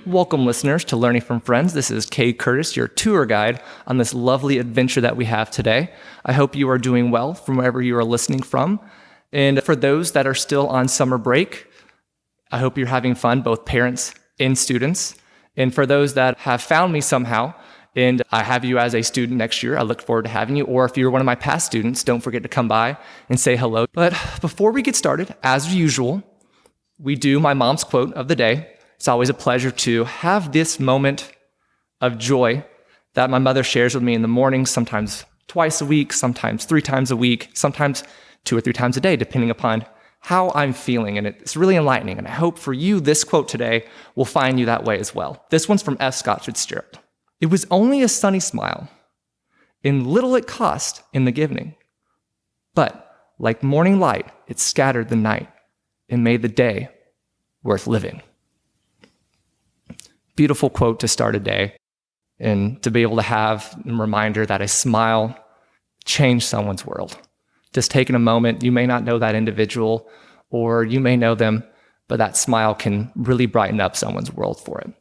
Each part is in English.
Welcome, listeners, to Learning from Friends. This is Cade Curtis, your tour guide on this lovely adventure that we have today. I hope you are doing well from wherever you are listening from. And for those that are still on summer break, I hope you're having fun, both parents and students. And for those that have found me somehow, and I have you as a student next year, I look forward to having you. Or if you're one of my past students, don't forget to come by and say hello. But before we get started, as usual, we do my mom's quote of the day. It's always a pleasure to have this moment of joy that my mother shares with me in the morning, sometimes twice a week, sometimes 3 times a week, sometimes 2 or 3 times a day, depending upon how I'm feeling. And it's really enlightening. And I hope for you, this quote today will find you that way as well. This one's from F. Scott Fitzgerald. It was only a sunny smile, and little it cost in the giving. But like morning light, it scattered the night and made the day worth living. Beautiful quote to start a day, and to be able to have a reminder that a smile changed someone's world. Just taking a moment, you may not know that individual, or you may know them, but that smile can really brighten up someone's world for it.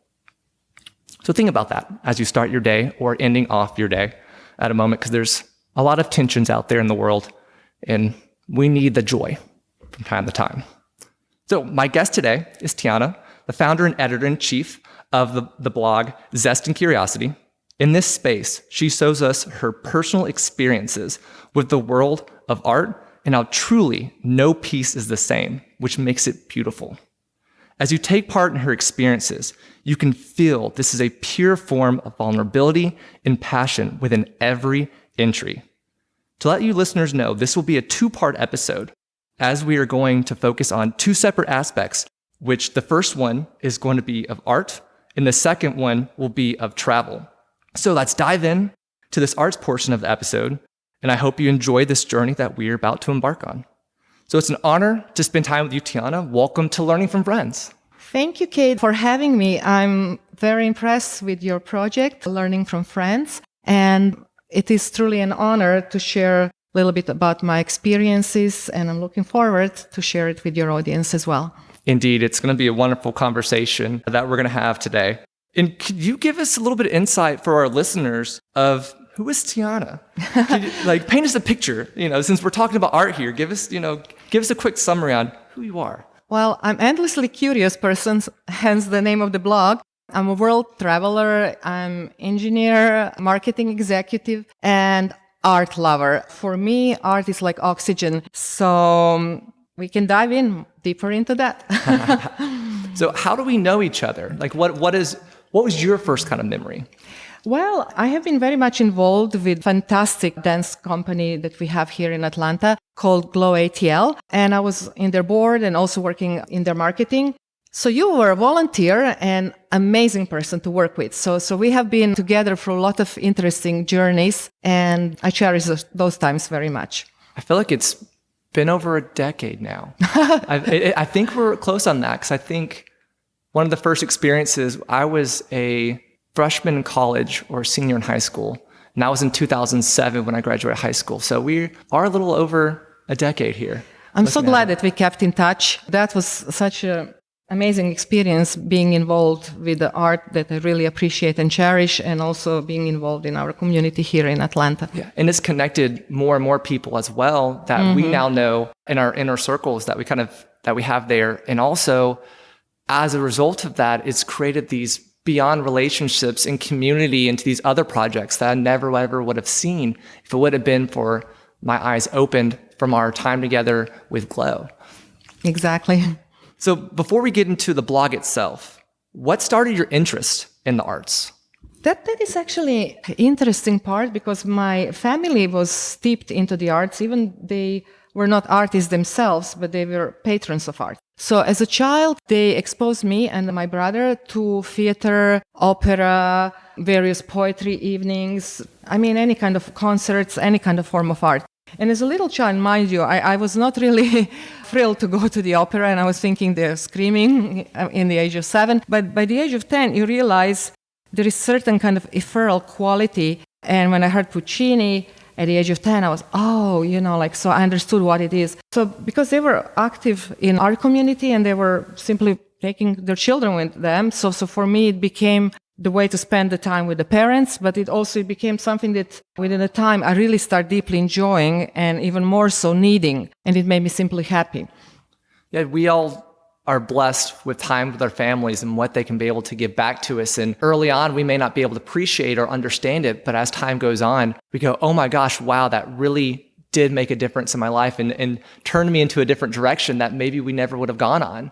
So think about that as you start your day or ending off your day at a moment, because there's a lot of tensions out there in the world, and we need the joy from time to time. So my guest today is Tijana, the founder and editor-in-chief of the blog Zest and Curiosity. In this space, she shows us her personal experiences with the world of art and how truly no piece is the same, which makes it beautiful. As you take part in her experiences, you can feel this is a pure form of vulnerability and passion within every entry. To let you listeners know, this will be a 2-part episode, as we are going to focus on 2 separate aspects, which the first one is going to be of art, and the second one will be of travel. So let's dive in to this arts portion of the episode, and I hope you enjoy this journey that we are about to embark on. So it's an honor to spend time with you, Tijana. Welcome to Learning from Friends. Thank you, Cade, for having me. I'm very impressed with your project, Learning from Friends, and it is truly an honor to share a little bit about my experiences, and I'm looking forward to share it with your audience as well. Indeed, it's going to be a wonderful conversation that we're going to have today. And could you give us a little bit of insight for our listeners of who is Tijana? Could you, paint us a picture, since we're talking about art here, give us a quick summary on who you are. Well, I'm endlessly curious person, hence the name of the blog. I'm a world traveler, I'm engineer, marketing executive, and art lover. For me, art is like oxygen. So we can dive in deeper into that. So how do we know each other? What was your first kind of memory? Well, I have been very much involved with fantastic dance company that we have here in Atlanta called Glow ATL. And I was in their board and also working in their marketing. So you were a volunteer and amazing person to work with. So we have been together for a lot of interesting journeys, and I cherish those times very much. I feel like it's been over a decade now. I think we're close on that, because I think one of the first experiences, I was a freshman in college or senior in high school, and that was in 2007 when I graduated high school. So we are a little over a decade here. I'm so glad that we kept in touch. That was such an amazing experience, being involved with the art that I really appreciate and cherish, and also being involved in our community here in Atlanta. Yeah, and it's connected more and more people as well that we now know in our inner circles that we have there. And also, as a result of that, it's created these beyond relationships and community into these other projects that I never ever would have seen if it would have been for my eyes opened from our time together with Glow. Exactly. So before we get into the blog itself, what started your interest in the arts? That is actually an interesting part, because my family was steeped into the arts. Even they were not artists themselves, but they were patrons of art. So as a child, they exposed me and my brother to theater, opera, various poetry evenings. Any kind of concerts, any kind of form of art. And as a little child, mind you, I was not really thrilled to go to the opera, and I was thinking they're screaming in the age of 7. But by the age of 10, you realize there is certain kind of ethereal quality. And when I heard Puccini at the age of 10, I was, so I understood what it is. So because they were active in our community and they were simply taking their children with them. So for me, it became the way to spend the time with the parents, but it also became something that within a time I really start deeply enjoying and even more so needing. And it made me simply happy. Yeah, we all are blessed with time with our families and what they can be able to give back to us. And early on, we may not be able to appreciate or understand it, but as time goes on, we go, oh my gosh, wow, that really did make a difference in my life and turned me into a different direction that maybe we never would have gone on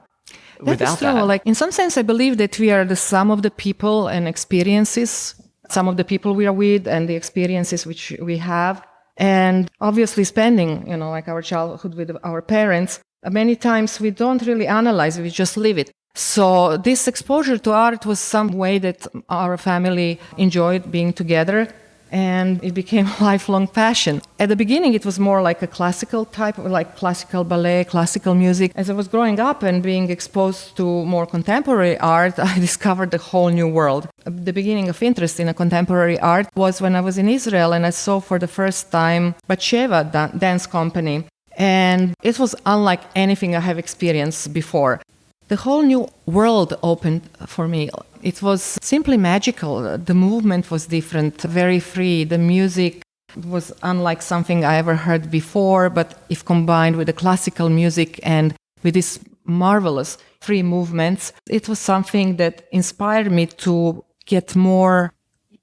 without that. Is true. That. Like in some sense, I believe that we are the sum of the people and experiences, some of the people we are with and the experiences which we have. And obviously spending, like our childhood with our parents, many times we don't really analyze, we just live it. So this exposure to art was some way that our family enjoyed being together, and it became a lifelong passion. At the beginning, it was more like a classical type, like classical ballet, classical music. As I was growing up and being exposed to more contemporary art, I discovered a whole new world. The beginning of interest in a contemporary art was when I was in Israel and I saw for the first time Batsheva dance company. And it was unlike anything I have experienced before. The whole new world opened for me. It was simply magical. The movement was different, very free. The music was unlike something I ever heard before, but if combined with the classical music and with these marvelous free movements, it was something that inspired me to get more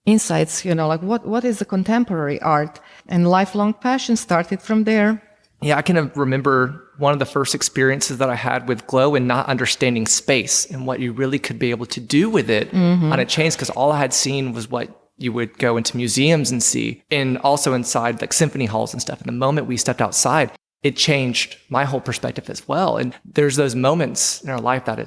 insights, like what is the contemporary art? And lifelong passion started from there. Yeah, I can remember one of the first experiences that I had with glow and not understanding space and what you really could be able to do with it on a chains, because all I had seen was what you would go into museums and see, and also inside like symphony halls and stuff. And the moment we stepped outside, it changed my whole perspective as well. And there's those moments in our life that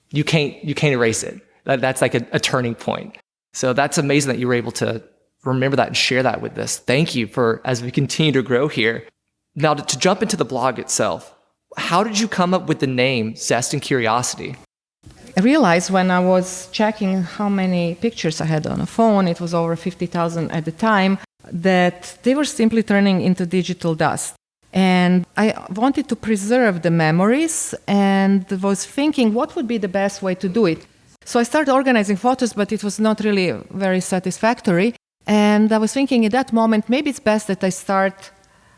you can't erase it. That's like a turning point. So that's amazing that you were able to remember that and share that with us. Thank you for, as we continue to grow here. Now, to jump into the blog itself, how did you come up with the name Zest and Curiosity? I realized when I was checking how many pictures I had on a phone, it was over 50,000 at the time, that they were simply turning into digital dust. And I wanted to preserve the memories and was thinking what would be the best way to do it. So I started organizing photos, but it was not really very satisfactory. And I was thinking at that moment, maybe it's best that I start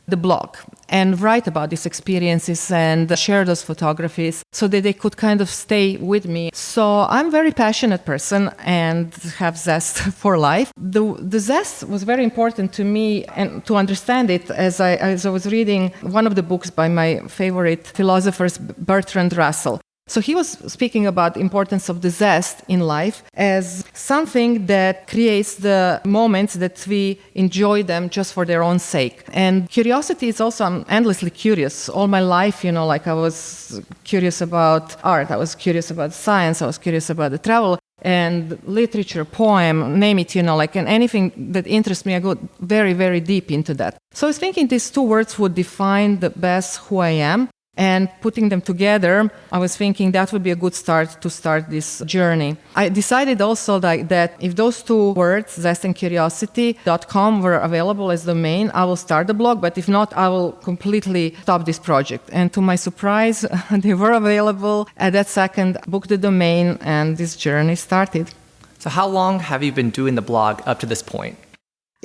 the blog and write about these experiences and share those photographies so that they could kind of stay with me. So I'm a very passionate person and have zest for life. The zest was very important to me and to understand it as I was reading one of the books by my favorite philosophers, Bertrand Russell. So he was speaking about the importance of the zest in life as something that creates the moments that we enjoy them just for their own sake. And curiosity is also, I'm endlessly curious. All my life, like I was curious about art, I was curious about science, I was curious about the travel and literature, poem, name it, and anything that interests me, I go very, very deep into that. So I was thinking these two words would define the best who I am. And putting them together, I was thinking that would be a good start to start this journey. I decided also that if those two words, zestandcuriosity.com, were available as domain, I will start the blog, but if not, I will completely stop this project. And to my surprise, they were available. At that second, booked the domain, and this journey started. So how long have you been doing the blog up to this point?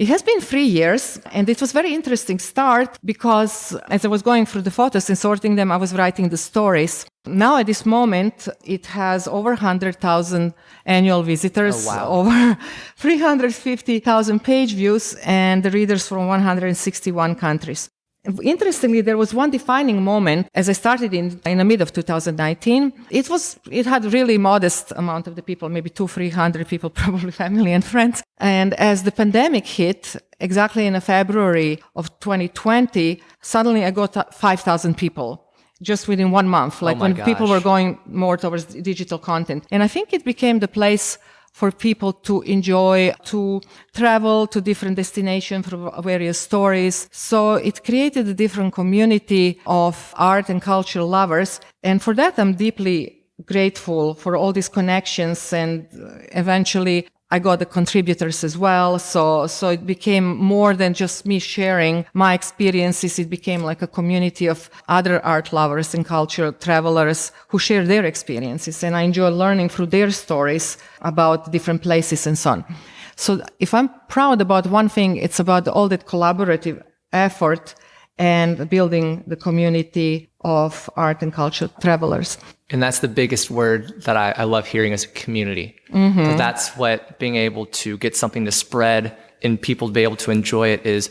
It has been 3 years, and it was very interesting start because as I was going through the photos and sorting them, I was writing the stories. Now at this moment, it has over 100,000 annual visitors, over 350,000 page views, and the readers from 161 countries. Interestingly, there was one defining moment as I started in the mid of 2019. It had a really modest amount of the people, maybe 200-300 people, probably family and friends. And as the pandemic hit, exactly in February of 2020, suddenly I got 5,000 people just within 1 month, people were going more towards digital content. And I think it became the place for people to enjoy, to travel to different destinations for various stories. So it created a different community of art and culture lovers. And for that, I'm deeply grateful for all these connections. And eventually, I got the contributors as well. So it became more than just me sharing my experiences. It became like a community of other art lovers and cultural travelers who share their experiences. And I enjoy learning through their stories about different places and so on. So if I'm proud about one thing, it's about all that collaborative effort and building the community of art and culture travelers. And that's the biggest word that I love hearing is community. Mm-hmm. That's what being able to get something to spread and people to be able to enjoy it is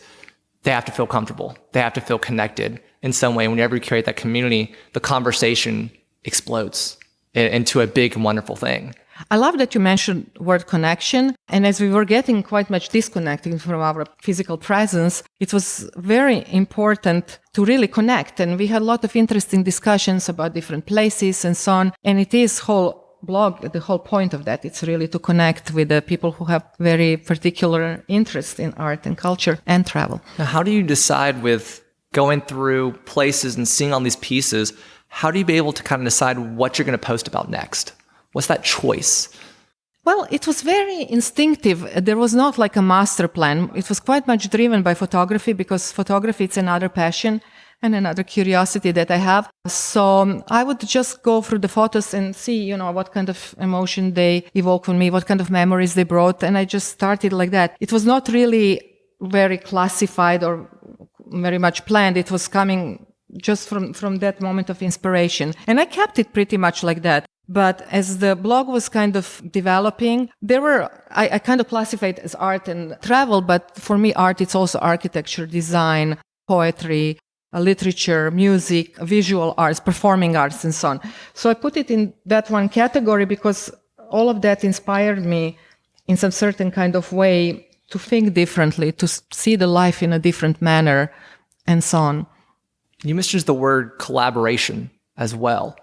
they have to feel comfortable. They have to feel connected in some way. Whenever you create that community, the conversation explodes into a big and wonderful thing. I love that you mentioned word connection. And as we were getting quite much disconnected from our physical presence, it was very important to really connect. And we had a lot of interesting discussions about different places and so on. And it is whole blog, the whole point of that. It's really to connect with the people who have very particular interest in art and culture and travel. Now, how do you decide with going through places and seeing all these pieces, how do you be able to kind of decide what you're going to post about next? What's that choice? Well, it was very instinctive. There was not like a master plan. It was quite much driven by photography because photography is another passion and another curiosity that I have. So I would just go through the photos and see, what kind of emotion they evoke for me, what kind of memories they brought. And I just started like that. It was not really very classified or very much planned. It was coming just from that moment of inspiration. And I kept it pretty much like that. But as the blog was kind of developing, I kind of classified as art and travel, but for me, art, it's also architecture, design, poetry, literature, music, visual arts, performing arts, and so on. So I put it in that one category because all of that inspired me in some certain kind of way to think differently, to see the life in a different manner, and so on. You mentioned the word collaboration as well.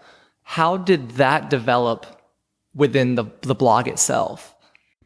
How did that develop within the blog itself?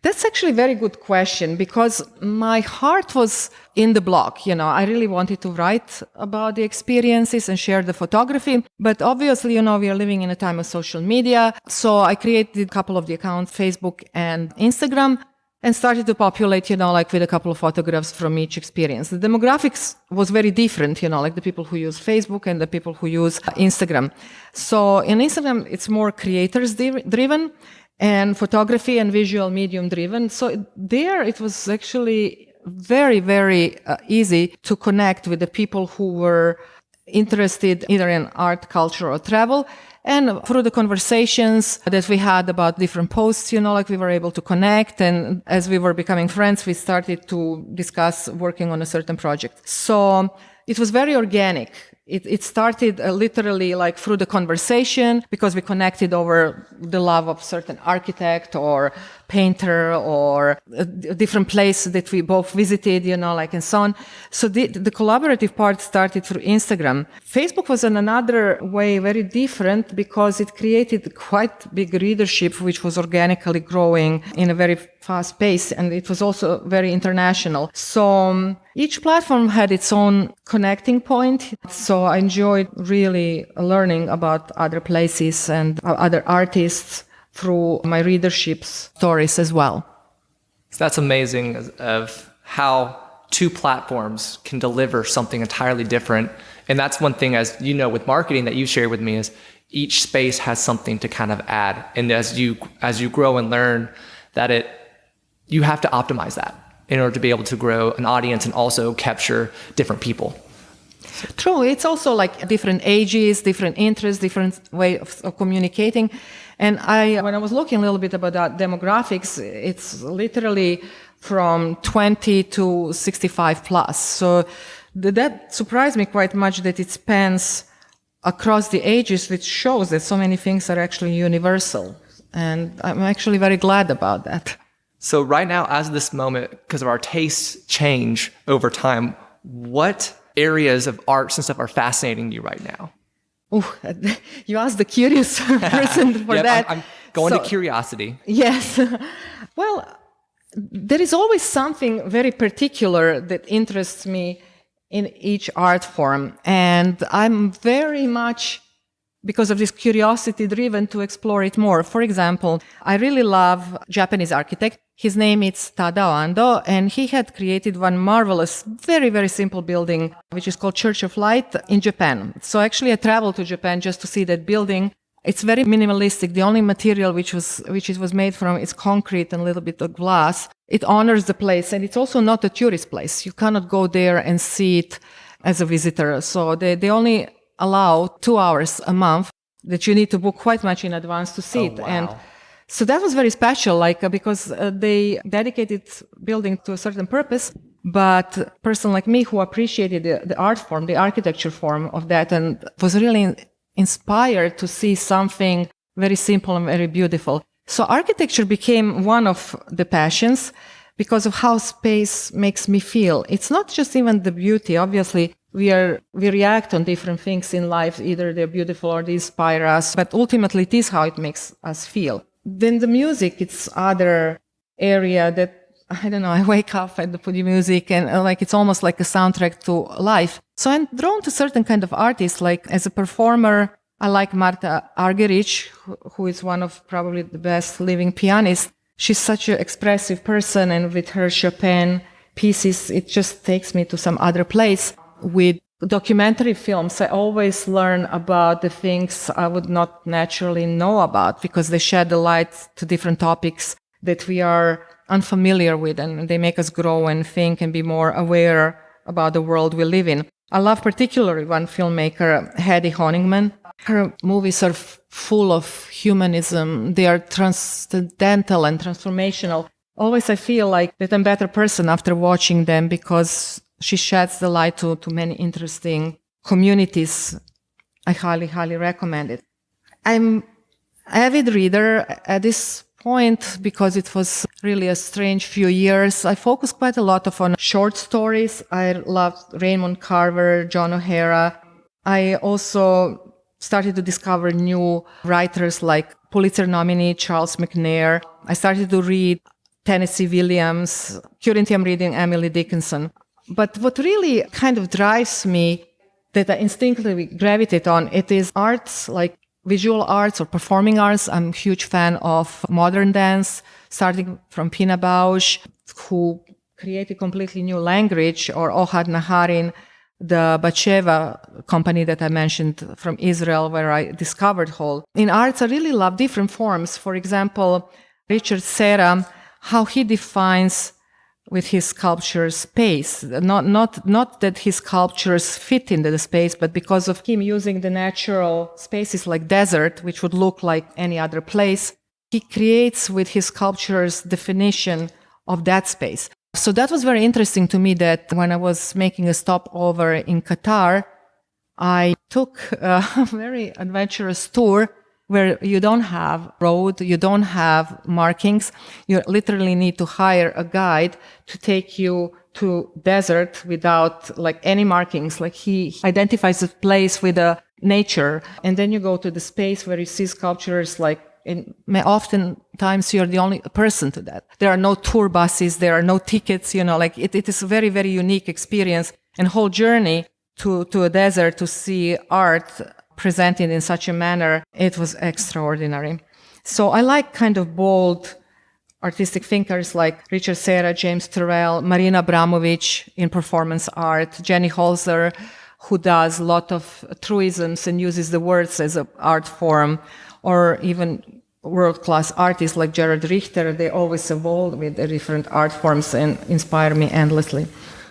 That's actually a very good question because my heart was in the blog. I really wanted to write about the experiences and share the photography. But obviously, we are living in a time of social media. So I created a couple of the accounts, Facebook and Instagram, and started to populate, with a couple of photographs from each experience. The demographics was very different, like the people who use Facebook and the people who use Instagram. So in Instagram, it's more creators driven and photography and visual medium driven. So there it was actually very, very easy to connect with the people who were interested either in art, culture, or travel. And through the conversations that we had about different posts, we were able to connect. And as we were becoming friends, we started to discuss working on a certain project. So it was very organic. It started literally like through the conversation because we connected over the love of certain architect or painter or a different place that we both visited, and so on. So the collaborative part started through Instagram. Facebook was in another way very different because it created quite big readership, which was organically growing in a very fast pace. And it was also very international. So each platform had its own connecting point. So I enjoyed really learning about other places and other artists through my readership stories as well. So that's amazing of how two platforms can deliver something entirely different. And that's one thing, as you know, with marketing that you shared with me is each space has something to kind of add. And as you grow and learn that you have to optimize that in order to be able to grow an audience and also capture different people. True. It's also like different ages, different interests, different way of communicating. And when I was looking a little bit about that demographics, it's literally from 20 to 65 plus. So that surprised me quite much that it spans across the ages, which shows that so many things are actually universal. And I'm actually very glad about that. So right now, as of this moment, because of our tastes change over time, what areas of arts and stuff are fascinating you right now? Oh, you asked the curious person for that. I'm going to curiosity. Yes. Well, there is always something very particular that interests me in each art form. And I'm very much, because of this curiosity, driven to explore it more. For example, I really love Japanese architect. His name is Tadao Ando, and he had created one marvelous, very, very simple building, which is called Church of Light in Japan. So actually I traveled to Japan just to see that building. It's very minimalistic. The only material which it was made from is concrete and a little bit of glass. It honors the place, and it's also not a tourist place. You cannot go there and see it as a visitor. So they only allow 2 hours a month that you need to book quite much in advance to see it. Wow. And so that was very special, because they dedicated building to a certain purpose. But a person like me who appreciated the art form, the architecture form of that, and was really inspired to see something very simple and very beautiful. So architecture became one of the passions because of how space makes me feel. It's not just even the beauty. Obviously, we react on different things in life. Either they're beautiful or they inspire us, but ultimately it is how it makes us feel. Then the music, it's other area that, I don't know, I wake up and put the music and it's almost like a soundtrack to life. So I'm drawn to certain kind of artists. Like as a performer, I like Marta Argerich, who is one of probably the best living pianists. She's such an expressive person, and with her Chopin pieces, it just takes me to some other place. With documentary films, I always learn about the things I would not naturally know about because they shed the light to different topics that we are unfamiliar with, and they make us grow and think and be more aware about the world we live in. I love particularly one filmmaker, Hedy Honigman. Her movies are full of humanism. They are transcendental and transformational. Always I feel like that I'm a better person after watching them because she sheds the light to many interesting communities. I highly, highly recommend it. I'm avid reader at this point because it was really a strange few years. I focused quite a lot on short stories. I loved Raymond Carver, John O'Hara. I also started to discover new writers like Pulitzer nominee Charles McNair. I started to read Tennessee Williams. Currently I'm reading Emily Dickinson. But what really kind of drives me that I instinctively gravitate on, it is arts like visual arts or performing arts. I'm a huge fan of modern dance, starting from Pina Bausch, who created completely new language, or Ohad Naharin, the Batsheva company that I mentioned from Israel, where I discovered whole. In arts, I really love different forms. For example, Richard Serra, how he defines with his sculptures space. Not that his sculptures fit into the space, but because of him using the natural spaces like desert, which would look like any other place, he creates with his sculptures definition of that space. So that was very interesting to me that when I was making a stopover in Qatar, I took a very adventurous tour where you don't have road, you don't have markings. You literally need to hire a guide to take you to desert without any markings. He identifies the place with the nature. And then you go to the space where you see sculptures oftentimes you're the only person to that. There are no tour buses, there are no tickets, it is a very, very unique experience and whole journey to a desert to see art presented in such a manner. It was extraordinary. So I like kind of bold artistic thinkers like Richard Serra, James Turrell, Marina Abramovic in performance art, Jenny Holzer, who does a lot of truisms and uses the words as an art form, or even world-class artists like Gerard Richter. They always evolve with the different art forms and inspire me endlessly.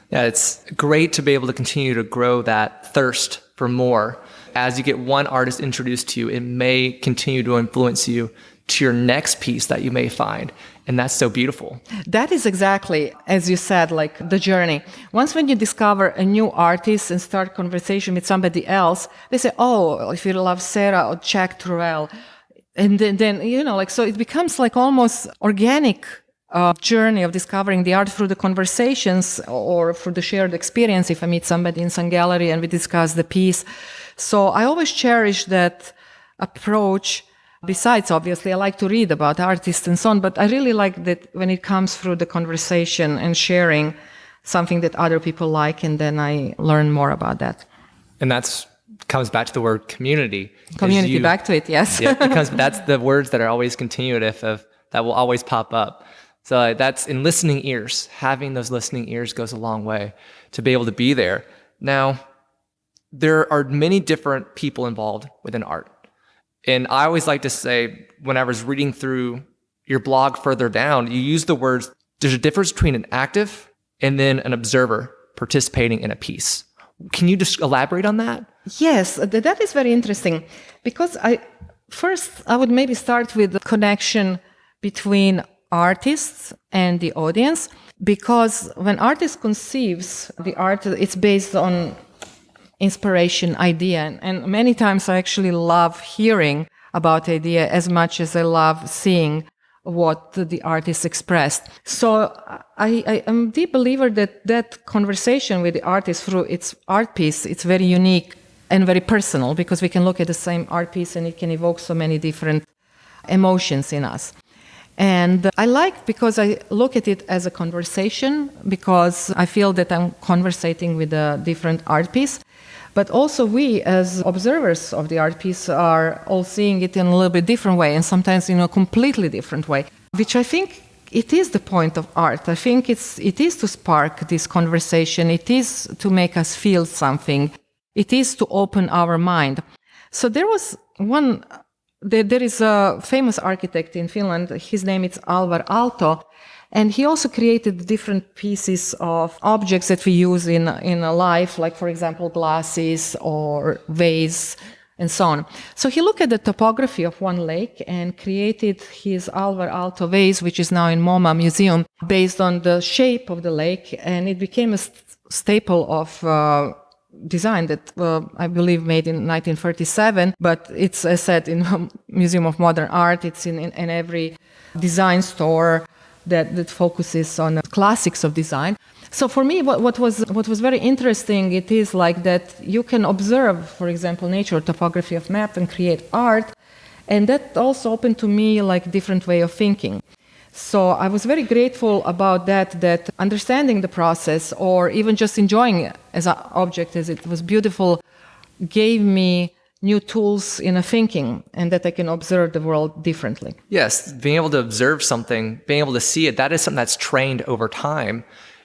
Yeah, it's great to be able to continue to grow that thirst for more. As you get one artist introduced to you, it may continue to influence you to your next piece that you may find. And that's so beautiful. That is exactly, as you said, the journey. Once when you discover a new artist and start conversation with somebody else, they say, oh, if you love Sarah or Jack Turrell. And then so it becomes almost organic journey of discovering the art through the conversations or through the shared experience. If I meet somebody in some gallery and we discuss the piece. So I always cherish that approach. Besides, obviously, I like to read about artists and so on, but I really like that when it comes through the conversation and sharing something that other people like, and then I learn more about that. And that's comes back to the word community. Community, back to it, yes. Yeah, because that's the words that are always continuative that will always pop up. So that's in listening ears. Having those listening ears goes a long way to be able to be there. Now, there are many different people involved within art. And I always like to say, when I was reading through your blog further down, you use the words, there's a difference between an active and then an observer participating in a piece. Can you just elaborate on that? Yes, that is very interesting, because I would maybe start with the connection between artists and the audience, because when artist conceives the art, it's based on inspiration, idea, and many times I actually love hearing about idea as much as I love seeing what the artist expressed. So I am a deep believer that conversation with the artist through its art piece, it's very unique and very personal, because we can look at the same art piece and it can evoke so many different emotions in us. And I like, because I look at it as a conversation, because I feel that I'm conversating with a different art piece. But also we, as observers of the art piece, are all seeing it in a little bit different way, and sometimes in a completely different way, which I think it is the point of art. I think it is to spark this conversation. It is to make us feel something. It is to open our mind. So there is a famous architect in Finland. His name is Alvar Aalto. And he also created different pieces of objects that we use in a life, like, for example, glasses or vase and so on. So he looked at the topography of one lake and created his Alvar Aalto vase, which is now in MoMA Museum, based on the shape of the lake. And it became a staple of design that I believe made in 1937. But it's, as said, in Museum of Modern Art. It's in every design store that focuses on the classics of design. So for me, what was very interesting, it is like that you can observe, for example, nature, topography of map, and create art, and that also opened to me like different way of thinking. So I was very grateful about that understanding the process, or even just enjoying it as an object, as it was beautiful, gave me new tools in a thinking, and that I can observe the world differently. Yes, being able to observe something, being able to see it, that is something that's trained over time.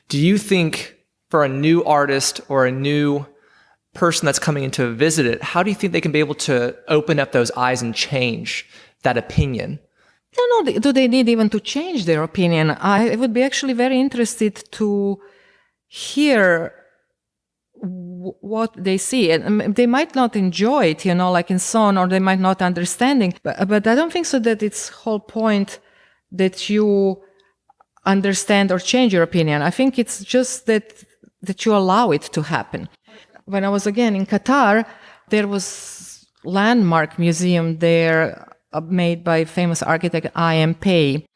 Do you think for a new artist or a new person that's coming in to visit it, how do you think they can be able to open up those eyes and change that opinion? I don't know, do they need even to change their opinion? I would be actually very interested to hear what they see, and they might not enjoy it, like in song, or they might not understanding, but I don't think so that it's whole point that you understand or change your opinion. I think it's just that you allow it to happen. When I was again in Qatar, there was landmark museum there made by famous architect I.M. Pei.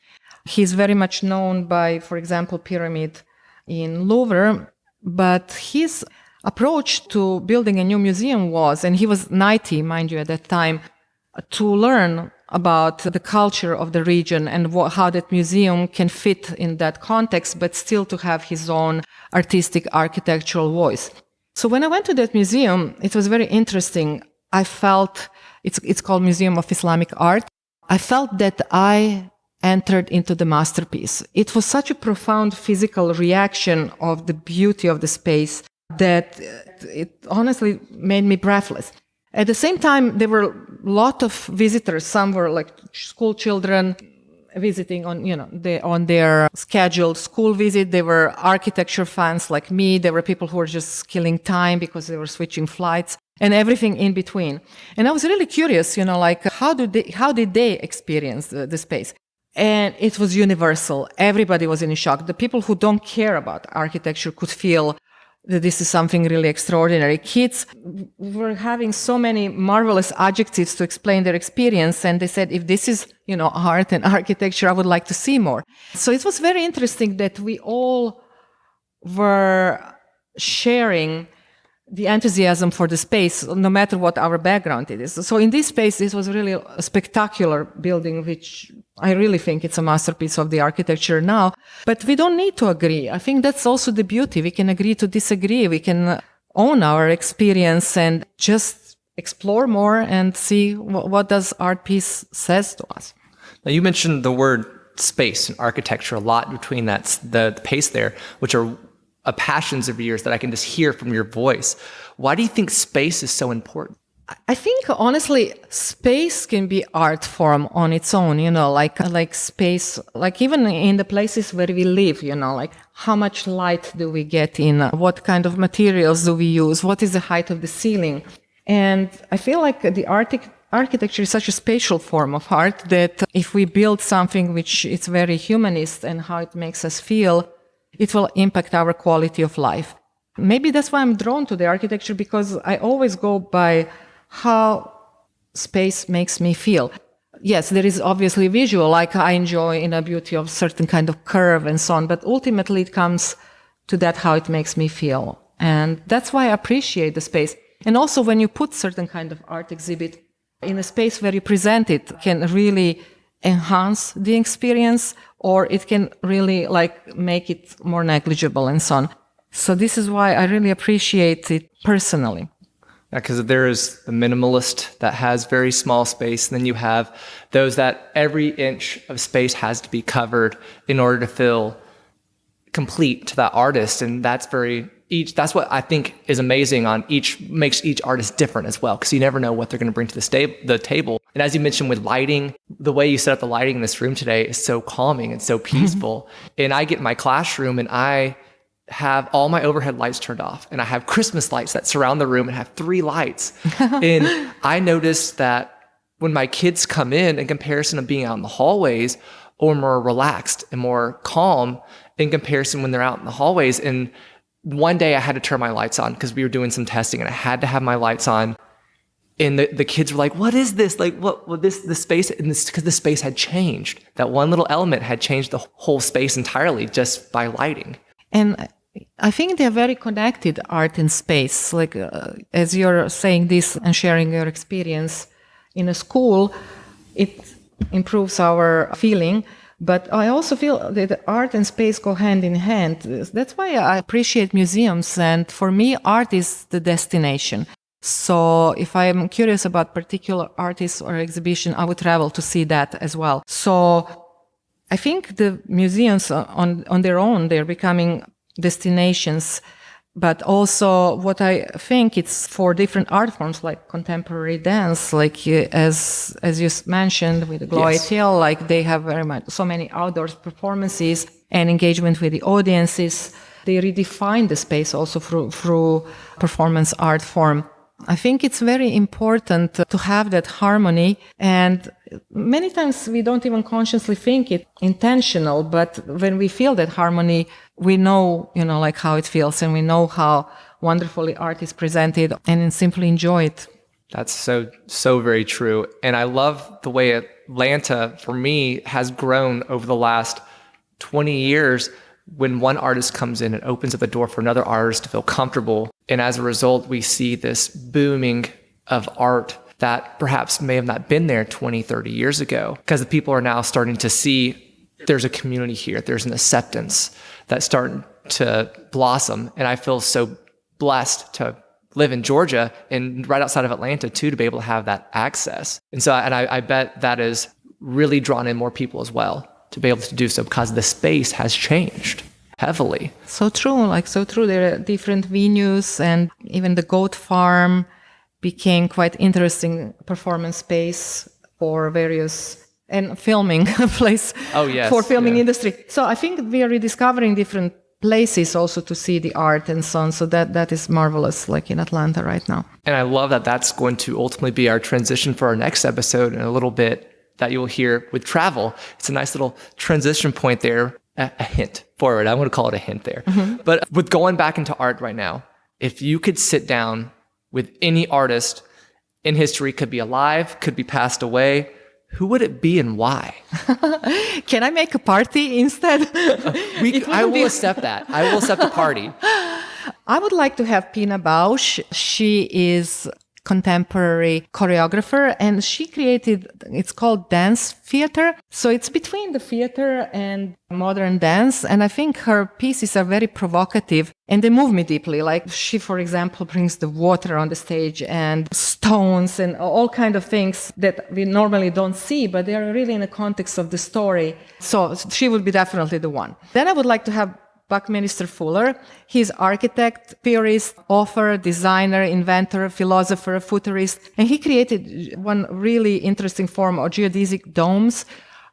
He's very much known by, for example, pyramid in Louvre, but his approach to building a new museum was, and he was 90, mind you, at that time, to learn about the culture of the region and how that museum can fit in that context, but still to have his own artistic architectural voice. So when I went to that museum, it was very interesting. I felt, it's called Museum of Islamic Art. I felt that I entered into the masterpiece. It was such a profound physical reaction of the beauty of the space that it honestly made me breathless. At the same time, there were a lot of visitors. Some were like school children visiting on their scheduled school visit. There were architecture fans like me. There were people who were just killing time because they were switching flights, and everything in between. And I was really curious, how did they experience the space? And it was universal. Everybody was in shock. The people who don't care about architecture could feel that this is something really extraordinary. Kids were having so many marvelous adjectives to explain their experience, and they said, if this is, art and architecture, I would like to see more. So it was very interesting that we all were sharing the enthusiasm for the space, no matter what our background it is. So in this space, this was really a spectacular building, which I really think it's a masterpiece of the architecture now. But we don't need to agree. I think that's also the beauty. We can agree to disagree. We can own our experience and just explore more and see what does art piece says to us. Now, you mentioned the word space and architecture a lot between the pace there, which are passions of yours that I can just hear from your voice. Why do you think space is so important? I think honestly, space can be art form on its own, like space, like even in the places where we live, like how much light do we get in? What kind of materials do we use? What is the height of the ceiling? And I feel like the architecture is such a spatial form of art that if we build something which is very humanist and how it makes us feel, it will impact our quality of life. Maybe that's why I'm drawn to the architecture, because I always go by how space makes me feel. Yes, there is obviously visual, like I enjoy in the beauty of certain kind of curve and so on, but ultimately it comes to that how it makes me feel. And that's why I appreciate the space. And also when you put certain kind of art exhibit in a space where you present it, can really enhance the experience, or it can really like make it more negligible and so on. So this is why I really appreciate it personally. Because there is the minimalist that has very small space, and then you have those that every inch of space has to be covered in order to feel complete to that artist. And that's what I think is amazing makes each artist different as well, because you never know what they're going to bring to the table. And as you mentioned with lighting, the way you set up the lighting in this room today is so calming and so peaceful. And I get in my classroom and I have all my overhead lights turned off, and I have Christmas lights that surround the room and have 3 lights. And I noticed that when my kids come in comparison of being out in the hallways, or more relaxed and more calm in comparison when they're out in the hallways. And one day I had to turn my lights on because we were doing some testing, and I had to have my lights on. And the kids were like, what is this? Like, the space, and this, because the space had changed. That one little element had changed the whole space entirely just by lighting. And I think they're very connected, art and space. Like, as you're saying this and sharing your experience in a school, it improves our feeling. But I also feel that art and space go hand in hand. That's why I appreciate museums. And for me, art is the destination. So if I'm curious about particular artists or exhibition, I would travel to see that as well. So I think the museums on their own, they're becoming destinations. But also what I think it's for different art forms like contemporary dance, like as you mentioned with the Glory Hill, like they have very much so many outdoors performances and engagement with the audiences. They redefine the space also through performance art form. I think it's very important to have that harmony, and many times we don't even consciously think it intentional, but when we feel that harmony, we know, like how it feels, and we know how wonderfully art is presented, and simply enjoy it. That's so very true. And I love the way Atlanta, for me, has grown over the last 20 years. When one artist comes in, it opens up the door for another artist to feel comfortable. And as a result, we see this booming of art that perhaps may have not been there 20, 30 years ago, because the people are now starting to see there's a community here. There's an acceptance that's starting to blossom. And I feel so blessed to live in Georgia and right outside of Atlanta too, to be able to have that access. And so, I bet that is really drawn in more people as well to be able to do so, because the space has changed heavily. So true. There are different venues, and even the goat farm became quite interesting performance space for various, and filming place for filming industry. So I think we are rediscovering different places also to see the art and so on. So that is marvelous, like in Atlanta right now. And I love that that's going to ultimately be our transition for our next episode in a little bit, that you'll hear with travel. It's a nice little transition point there, a hint forward. I'm going to call it a hint there. Mm-hmm. But with going back into art right now, if you could sit down with any artist in history, could be alive, could be passed away, who would it be and why? Can I make a party instead? I will accept that. I will accept a party. I would like to have Pina Bausch. She is contemporary choreographer, and she created, it's called dance theater. So it's between the theater and modern dance. And I think her pieces are very provocative and they move me deeply. Like she, for example, brings the water on the stage and stones and all kind of things that we normally don't see, but they are really in the context of the story. So she would be definitely the one. Then I would like to have Buckminster Fuller. He's architect, theorist, author, designer, inventor, philosopher, futurist, and he created one really interesting form of geodesic domes,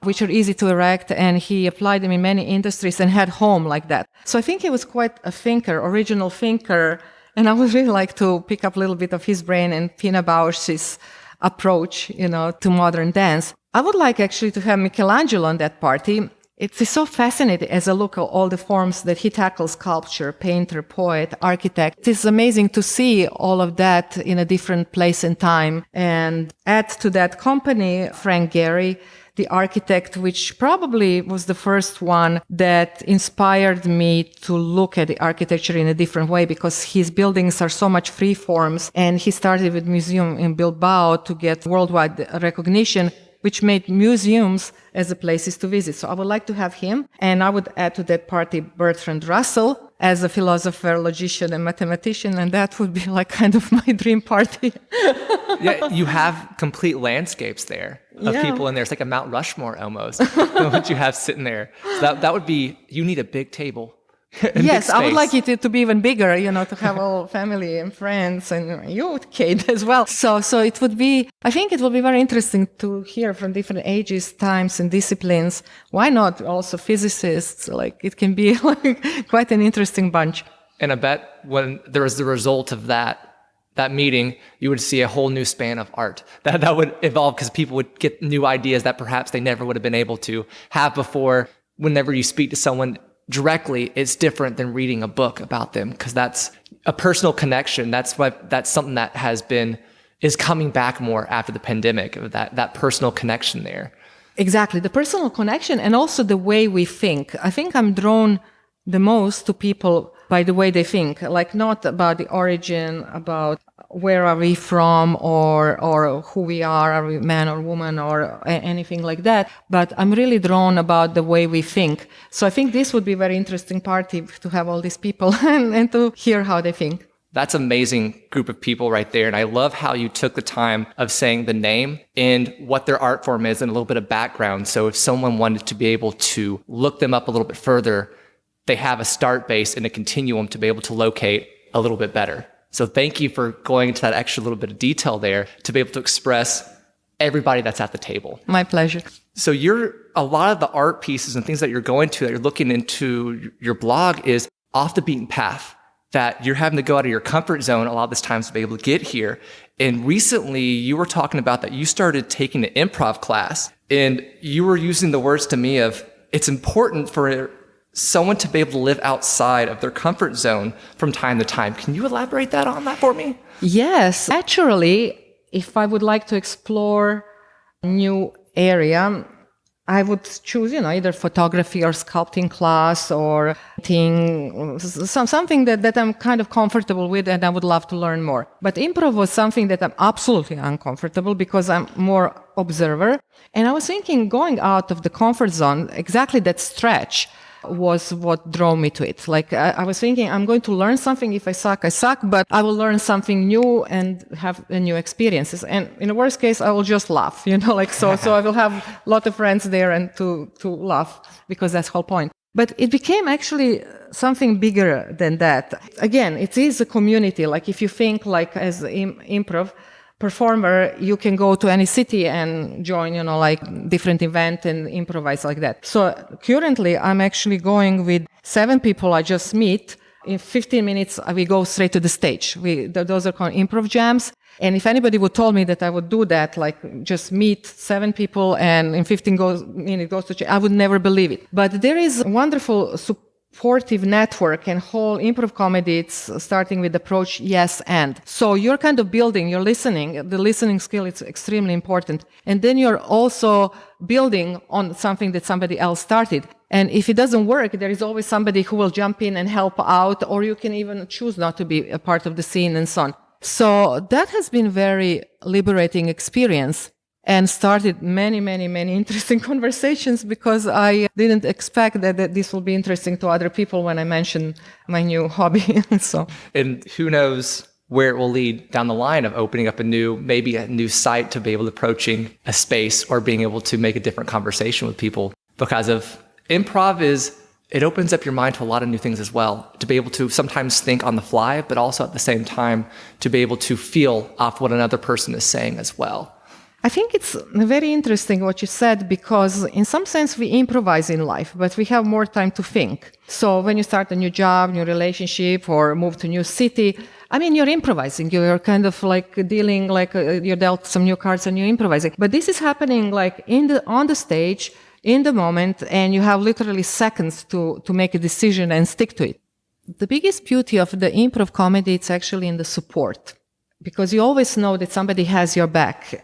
which are easy to erect, and he applied them in many industries and had home like that. So I think he was quite a thinker, original thinker, and I would really like to pick up a little bit of his brain and Pina Bausch's approach, to modern dance. I would like actually to have Michelangelo on that party. It's so fascinating as I look at all the forms that he tackles: sculpture, painter, poet, architect. It is amazing to see all of that in a different place and time. And add to that company, Frank Gehry, the architect, which probably was the first one that inspired me to look at the architecture in a different way, because his buildings are so much free forms. And he started with museum in Bilbao to get worldwide recognition, which made museums as the places to visit. So I would like to have him. And I would add to that party Bertrand Russell as a philosopher, logician, and mathematician. And that would be like kind of my dream party. Yeah, you have complete landscapes there of people in there. It's like a Mount Rushmore almost, what you have sitting there. So that would be, you need a big table. Yes, I would like it to be even bigger, to have all family and friends and you, Cade, as well. So it would be, I think it will be very interesting to hear from different ages, times, and disciplines. Why not also physicists? Like, it can be like quite an interesting bunch. And I bet when there was the result of that meeting, you would see a whole new span of art that would evolve, because people would get new ideas that perhaps they never would have been able to have before. Whenever you speak to someone directly, it's different than reading a book about them, because that's a personal connection. That's something that is coming back more after the pandemic, that personal connection there. Exactly, the personal connection, and also the way we think. I think I'm drawn the most to people by the way they think, like not about the origin, about where are we from, or who we are we man or woman or anything like that. But I'm really drawn about the way we think. So I think this would be a very interesting party to have all these people and to hear how they think. That's an amazing group of people right there. And I love how you took the time of saying the name and what their art form is and a little bit of background. So if someone wanted to be able to look them up a little bit further, they have a start base and a continuum to be able to locate a little bit better. So thank you for going into that extra little bit of detail there to be able to express everybody that's at the table. My pleasure. So a lot of the art pieces and things that you're going to, that you're looking into your blog, is off the beaten path, that you're having to go out of your comfort zone a lot of this times to be able to get here. And recently you were talking about that you started taking an improv class, and you were using the words to me of, it's important for someone to be able to live outside of their comfort zone from time to time. Can you elaborate on that for me? Yes. Naturally, if I would like to explore a new area, I would choose, either photography or sculpting class or something that I'm kind of comfortable with and I would love to learn more. But improv was something that I'm absolutely uncomfortable because I'm more observer. And I was thinking going out of the comfort zone, exactly that stretch was what drove me to it. Like I was thinking, I'm going to learn something. If I suck, but I will learn something new and have new experiences. And in the worst case, I will just laugh, so I will have a lot of friends there and to laugh, because that's the whole point. But it became actually something bigger than that. Again, it is a community. Like if you think like as improv performer, you can go to any city and join, different event and improvise like that. So currently I'm actually going with 7 people I just meet. In 15 minutes, we go straight to the stage. Those are called improv jams. And if anybody would told me that I would do that, like just meet 7 people and in 15 minutes goes to, I would never believe it. But there is a wonderful supportive network and whole improv comedy. It's starting with the approach yes and. So you're kind of building, you're listening. The listening skill is extremely important. And then you're also building on something that somebody else started. And if it doesn't work, there is always somebody who will jump in and help out, or you can even choose not to be a part of the scene and so on. So that has been very liberating experience and started many, many, many interesting conversations because I didn't expect that this will be interesting to other people when I mentioned my new hobby. So, And who knows where it will lead down the line of opening up maybe a new site to be able to approaching a space or being able to make a different conversation with people. Because of improv it opens up your mind to a lot of new things as well, to be able to sometimes think on the fly, but also at the same time to be able to feel off what another person is saying as well. I think it's very interesting what you said, because in some sense we improvise in life, but we have more time to think. So when you start a new job, new relationship, or move to a new city, I mean, you're improvising. You're kind of like dealing, like you're dealt some new cards and you're improvising. But this is happening like on the stage, in the moment, and you have literally seconds to make a decision and stick to it. The biggest beauty of the improv comedy, it's actually in the support, because you always know that somebody has your back.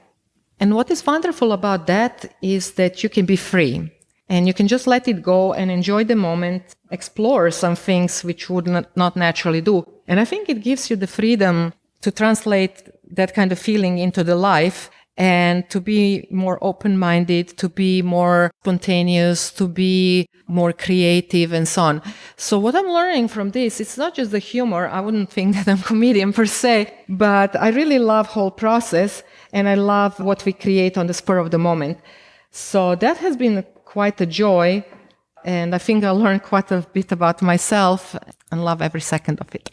And what is wonderful about that is that you can be free and you can just let it go and enjoy the moment, explore some things which would not naturally do. And I think it gives you the freedom to translate that kind of feeling into the life and to be more open-minded, to be more spontaneous, to be more creative and so on. So what I'm learning from this, it's not just the humor. I wouldn't think that I'm a comedian per se, but I really love whole process. And I love what we create on the spur of the moment. So that has been quite a joy. And I think I learned quite a bit about myself and love every second of it.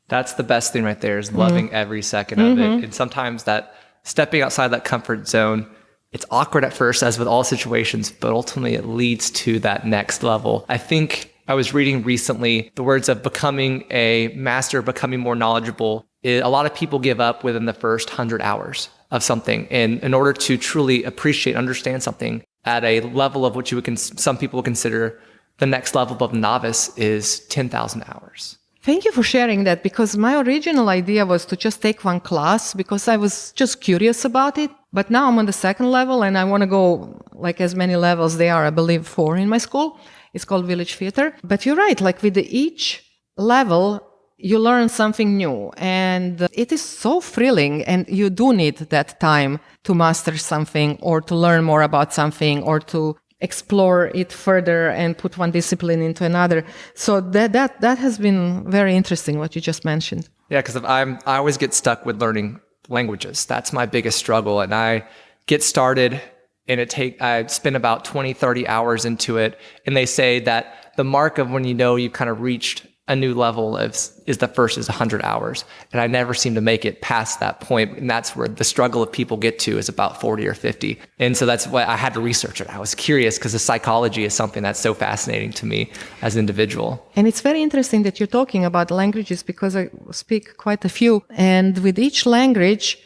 That's the best thing right there, is loving every second of it. And sometimes that stepping outside that comfort zone, it's awkward at first, as with all situations, but ultimately it leads to that next level. I think I was reading recently the words of becoming a master, becoming more knowledgeable. A lot of people give up within the first 100 hours of something. And in order to truly appreciate, understand something at a level of what some people would consider the next level above novice, is 10,000 hours. Thank you for sharing that, because my original idea was to just take one class because I was just curious about it. But now I'm on the second level and I want to go like as many levels. They are, I believe, 4 in my school. It's called Village Theater. But you're right, like with each level, you learn something new, and it is so thrilling, and you do need that time to master something or to learn more about something or to explore it further and put one discipline into another. So that has been very interesting what you just mentioned. Yeah, because I always get stuck with learning languages. That's my biggest struggle. And I get started and I spend about 20, 30 hours into it. And they say that the mark of when you've kind of reached a new level is the first is 100 hours. And I never seem to make it past that point. And that's where the struggle of people get to, is about 40 or 50. And so that's why I had to research it. I was curious because the psychology is something that's so fascinating to me as an individual. And it's very interesting that you're talking about languages, because I speak quite a few. And with each language,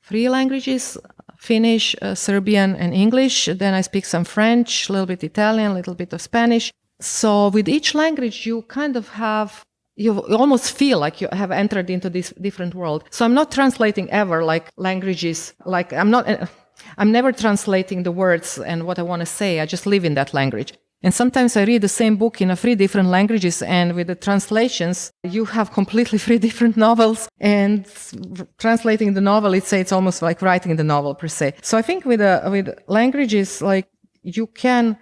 3 languages, Finnish, Serbian, and English. Then I speak some French, a little bit Italian, a little bit of Spanish. So with each language, you kind of you almost feel like you have entered into this different world. So I'm not translating ever like languages, like I'm never translating the words and what I want to say. I just live in that language. And sometimes I read the same book in 3 different languages, and with the translations, you have completely 3 different novels. And translating the novel, it's almost like writing the novel per se. So I think with languages, like you can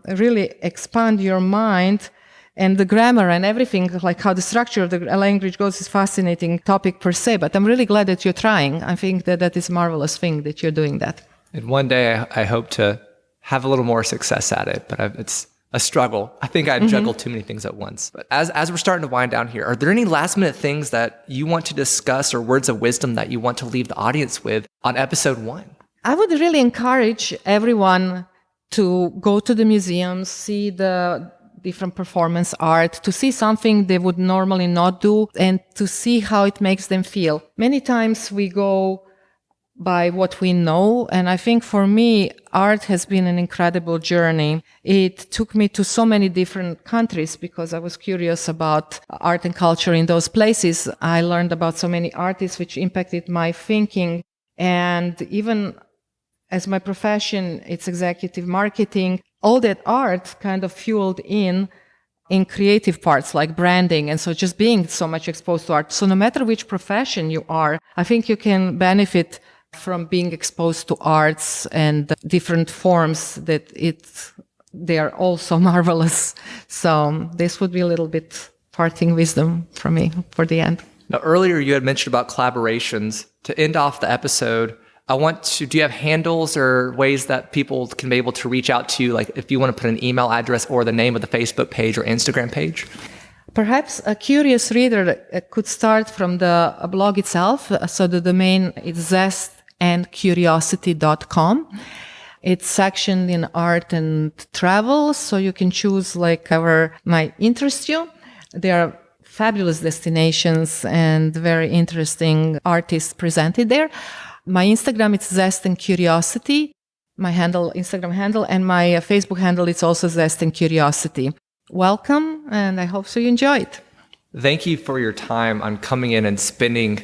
really expand your mind, and the grammar and everything, like how the structure of the language goes, is fascinating topic per se. But I'm really glad that you're trying. I think that is a marvelous thing that you're doing that. And one day I hope to have a little more success at it, but it's a struggle. I think I juggle too many things at once. But as we're starting to wind down here, are there any last minute things that you want to discuss or words of wisdom that you want to leave the audience with on episode 1? I would really encourage everyone to go to the museums, see the different performance art, to see something they would normally not do, and to see how it makes them feel. Many times we go by what we know, and I think for me, art has been an incredible journey. It took me to so many different countries because I was curious about art and culture in those places. I learned about so many artists which impacted my thinking, and even as my profession, it's executive marketing. All that art kind of fueled in in creative parts like branding. And so just being so much exposed to art. So no matter which profession you are, I think you can benefit from being exposed to arts and different forms that they are all so marvelous. So this would be a little bit parting wisdom from me for the end. Now, earlier you had mentioned about collaborations. To end off the episode, do you have handles or ways that people can be able to reach out to you? Like if you want to put an email address or the name of the Facebook page or Instagram page? Perhaps a curious reader could start from the blog itself. So the domain is zestandcuriosity.com. It's sectioned in art and travel. So you can choose like whatever might interest you. There are fabulous destinations and very interesting artists presented there. My Instagram is Zest and Curiosity, my Instagram handle, and my Facebook handle is also Zest and Curiosity. Welcome, and I hope so you enjoy it. Thank you for your time on coming in and spending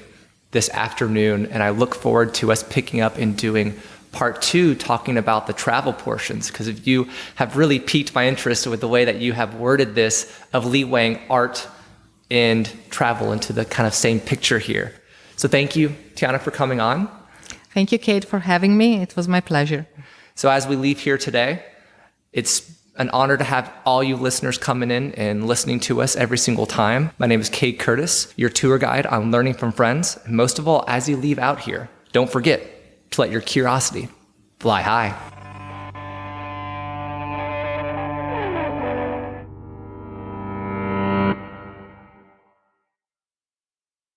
this afternoon, and I look forward to us picking up and doing part 2, talking about the travel portions, because if you have really piqued my interest with the way that you have worded this of leewaying art and travel into the kind of same picture here. So thank you, Tijana, for coming on. Thank you, Cade, for having me. It was my pleasure. So as we leave here today, it's an honor to have all you listeners coming in and listening to us every single time. My name is Cade Curtis, your tour guide on Learning from Friends. And most of all, as you leave out here, don't forget to let your curiosity fly high.